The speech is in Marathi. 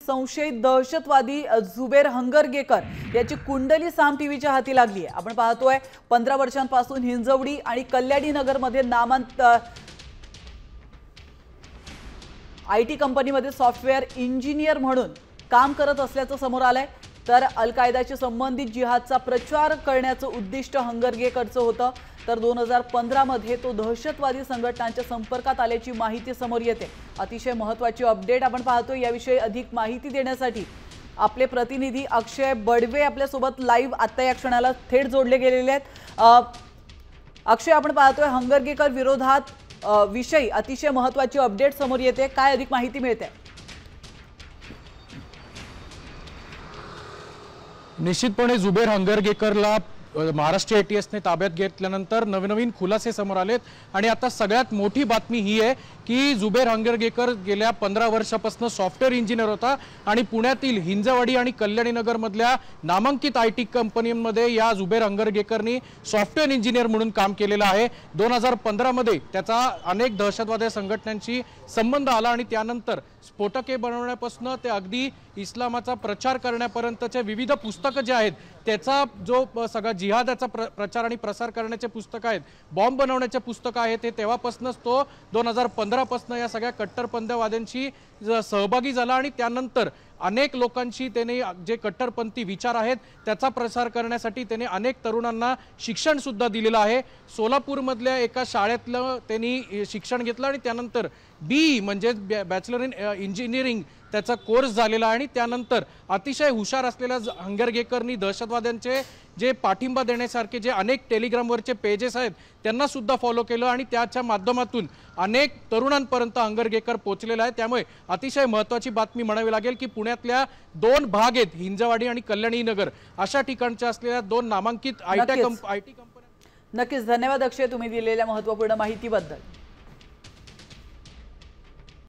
संशयित दहशतवादी जुबेर हंगरगेकर याची कुंडली साम टीव्हीच्या हाती लागली आहे। आपण पाहतोय 15 वर्षांपासून हिंजवडी आणि कल्याणी नगरमध्ये आयटी कंपनीमध्ये सॉफ्टवेअर इंजिनियर म्हणून काम करत असल्याचं समोर आलंय। तर अल कायदाशी संबंधित जिहादचा प्रचार करण्याचं उद्दिष्ट हंगरगेकरचं होतं। तर 2015 मध्ये तो दहशतवादी संघटनांच्या संपर्कात आल्याची माहिती समोर येते। अतिशय महत्त्वाची अपडेट आपण पाहतोय। याविषयी अधिक माहिती देण्यासाठी आपले प्रतिनिधी अक्षय बडवे आपल्या सोबत लाईव्ह आता या क्षणाला थेट जोडले गेलेले आहेत। अक्षय, आपण पाहतोय हंगरगेकर विरोधात विषयी अतिशय महत्त्वाची अपडेट समोर येते, काय अधिक माहिती मिळते? निश्चितपणे जुबेर हंगरगेकरला महाराष्ट्र एटीएसने ताब्यात घेतल्यानंतर नवनवीन खुलासे समोर आलेत आणि आता सगळ्यात मोठी बातमी ही आहे की जुबेर हंगरगेकर गेल्या 15 वर्षापासून सॉफ्टवेअर इंजिनियर होता आणि पुण्यातील हिंजवाडी आणि कल्याणी नगर मधल्या नामांकित आयटी कंपनीमध्ये या जुबेर हंगरगेकरनी सॉफ्टवेअर इंजिनियर म्हणून काम केलेलं आहे। 2015 मध्ये त्याचा अनेक दहशतवादी संघटनांशी संबंध आला आणि त्यानंतर स्फोटके बनवण्यापासून ते अगदी इस्लामाचा प्रचार करण्यापर्यंतचे विविध पुस्तकं जे आहेत त्याचा जो सगळा जिहादाचा प्रचार आणि प्रसार करण्याचे पुस्तकं आहेत, बॉम्ब बनवण्याचे पुस्तकं आहेत, हे तेव्हापासूनच तो 2015 पासून या सगळ्या कट्टरपंथीवाद्यांशी सहभागी झाला आणि त्यानंतर अनेक लोकांशी त्याने जे कट्टरपंथी विचार आहेत त्याचा प्रसार करण्यासाठी त्याने अनेक तरुणांना शिक्षण सुद्धा दिलेलं आहे। सोलापूरमधल्या एका शाळेतलं त्यांनी शिक्षण घेतलं आणि त्यानंतर बी म्हणजे बॅचलर इन इंजिनिअरिंग त्याचा कोर्स झालेला आणि त्यानंतर अतिशय हुशार असलेल्या हंगरगेकरनी दहशतवाद्यांचे जे पाठिंबा देण्यासारखे जे अनेक टेलिग्रामवरचे पेजेस आहेत त्यांना सुद्धा फॉलो केलं आणि त्याच्या माध्यमातून अनेक तरुणांपर्यंत हंगरगेकर पोहोचलेला आहे। त्यामुळे अतिशय महत्त्वाची बातमी म्हणावी लागेल की पुण्यातल्या 2 भाग आहेत, हिंजवाडी आणि कल्याणी नगर, अशा ठिकाणच्या असलेल्या 2 नामांकित आयटी कंपन्या। नक्कीच, धन्यवाद अक्षय तुम्ही दिलेल्या महत्त्वपूर्ण माहितीबद्दल।